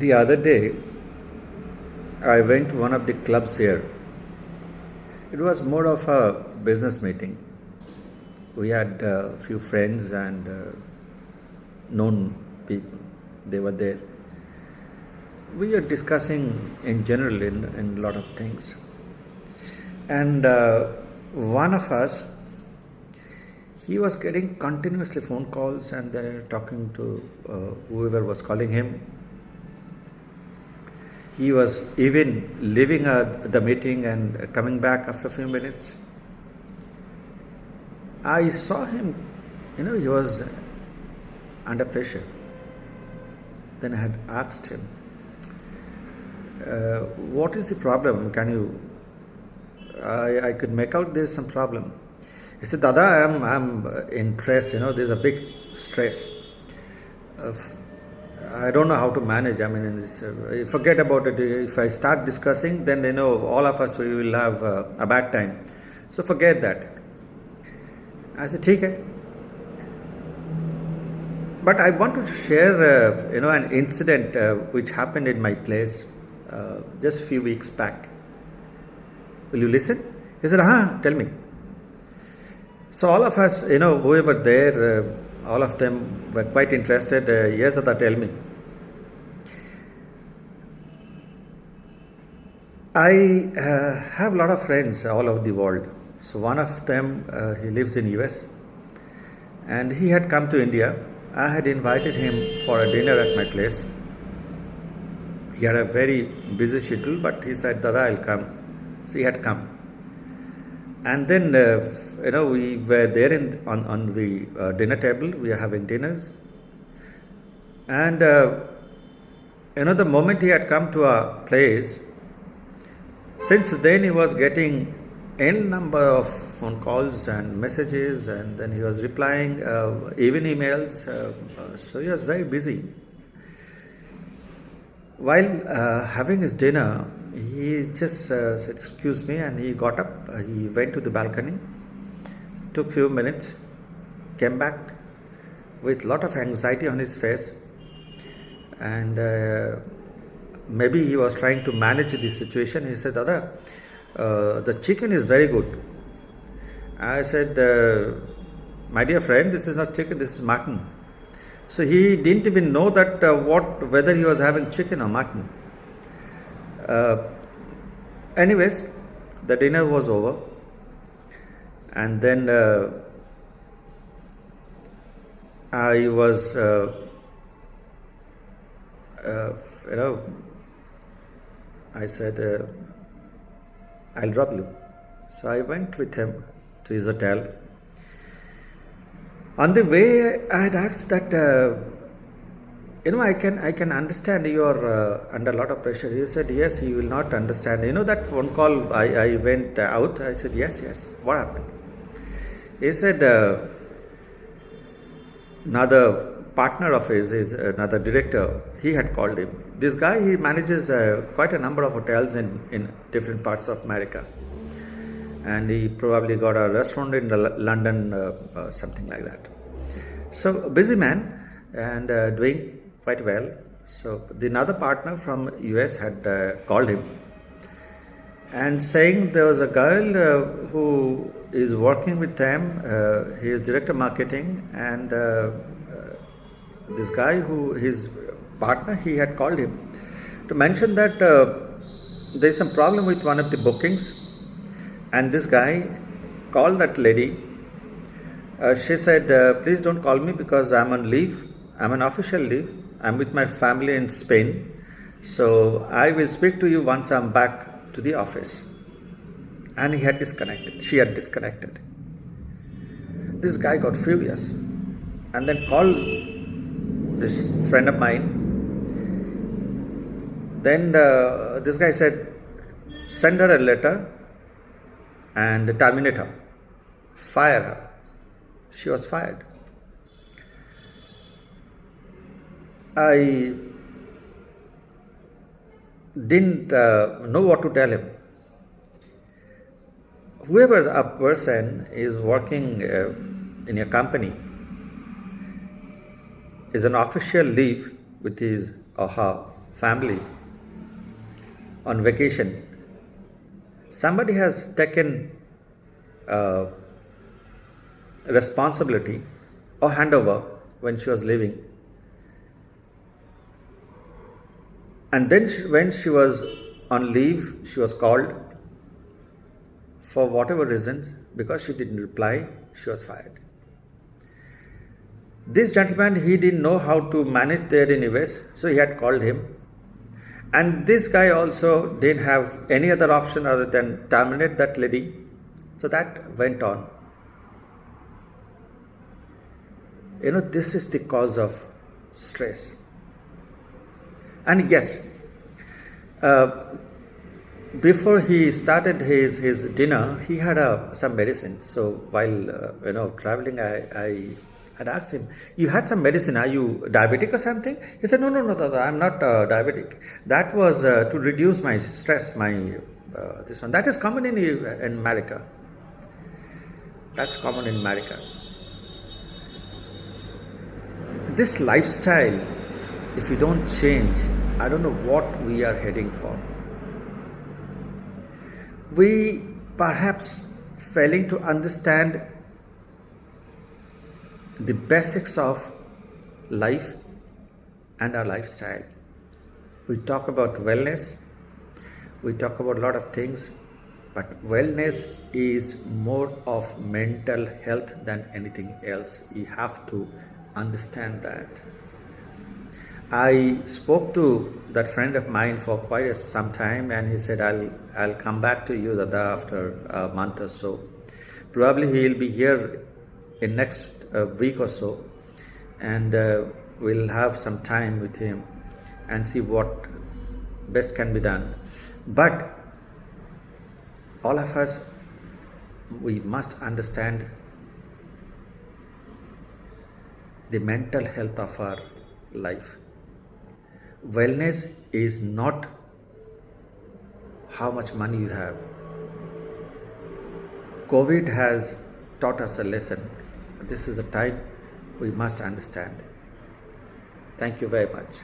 The other day, I went to one of the clubs here. It was more of a business meeting. We had a few friends and known people. They were there. We were discussing in general in a lot of things. And one of us, he was getting continuously phone calls and then talking to whoever was calling him. He was even leaving the meeting and coming back after a few minutes. I saw him, he was under pressure. Then I had asked him, what is the problem? I could make out there's some problem. He said, Dada, I'm in stress, there's a big stress. I don't know how to manage. Forget about it. If I start discussing, then all of us we will have a bad time. So forget that. I said, okay. But I wanted to share, an incident which happened in my place just a few weeks back. Will you listen? He said, tell me. So all of us, whoever there, all of them were quite interested. Yes, Dada, tell me. I have a lot of friends all over the world. So one of them, he lives in US and he had come to India. I had invited him for a dinner at my place. He had a very busy schedule, but he said, Dada, I'll come. So he had come. And then, we were there on the dinner table. We are having dinners. And, the moment he had come to our place, since then he was getting n number of phone calls and messages, and then he was replying even emails. So he was very busy. While having his dinner, he just said, excuse me, and he got up. He went to the balcony, took few minutes, came back with a lot of anxiety on his face, and maybe he was trying to manage the situation. He said, Dada, the chicken is very good. I said, my dear friend, this is not chicken, this is mutton. So he didn't even know that whether he was having chicken or mutton. Anyways, the dinner was over, and then I was, I said, I'll drop you. So I went with him to his hotel. On the way, I had asked that, I can understand you are under a lot of pressure. He said, yes, you will not understand. That phone call, I went out. I said, yes. What happened? He said, another partner of his, another director, he had called him. This guy, he manages quite a number of hotels in different parts of America. And he probably got a restaurant in London, something like that. So, busy man and doing quite well. So, another partner from US had called him and saying there was a girl who is working with them. He is director marketing, and this guy his partner, he had called him to mention that there is some problem with one of the bookings. And this guy called that lady. She said, please don't call me because I'm on leave. I'm on official leave. I'm with my family in Spain. So I will speak to you once I'm back to the office. And he had disconnected. She had disconnected. This guy got furious and then called this friend of mine. Then this guy said, send her a letter and terminate her, fire her. She was fired. I didn't know what to tell him. Whoever a person is working in a company is an official leave with his or her family on vacation. Somebody has taken uh, responsibility or handover when she was leaving, and then when she was on leave, she was called for whatever reasons. Because she didn't reply, she was fired. This gentleman, he didn't know how to manage there in US, so he had called him. And this guy also didn't have any other option other than terminate that lady. So that went on. This is the cause of stress. And yes, before he started his dinner, he had some medicine. So while traveling, I had asked him, "You had some medicine? Are you diabetic or something?" He said, "No, Dada, I'm not diabetic. That was to reduce my stress. This one that is common in America. That's common in America. This lifestyle, if we don't change, I don't know what we are heading for. We perhaps failing to understand the basics of life and our lifestyle. We talk about wellness, we talk about a lot of things, but wellness is more of mental health than anything else. We have to understand that. I spoke to that friend of mine for quite some time, and he said, I'll come back to you, Dada, after a month or so. Probably he'll be here in next week or so, and we'll have some time with him and see what best can be done. But all of us, we must understand the mental health of our life. Wellness is not how much money you have. COVID has taught us a lesson. This is a time we must understand. Thank you very much.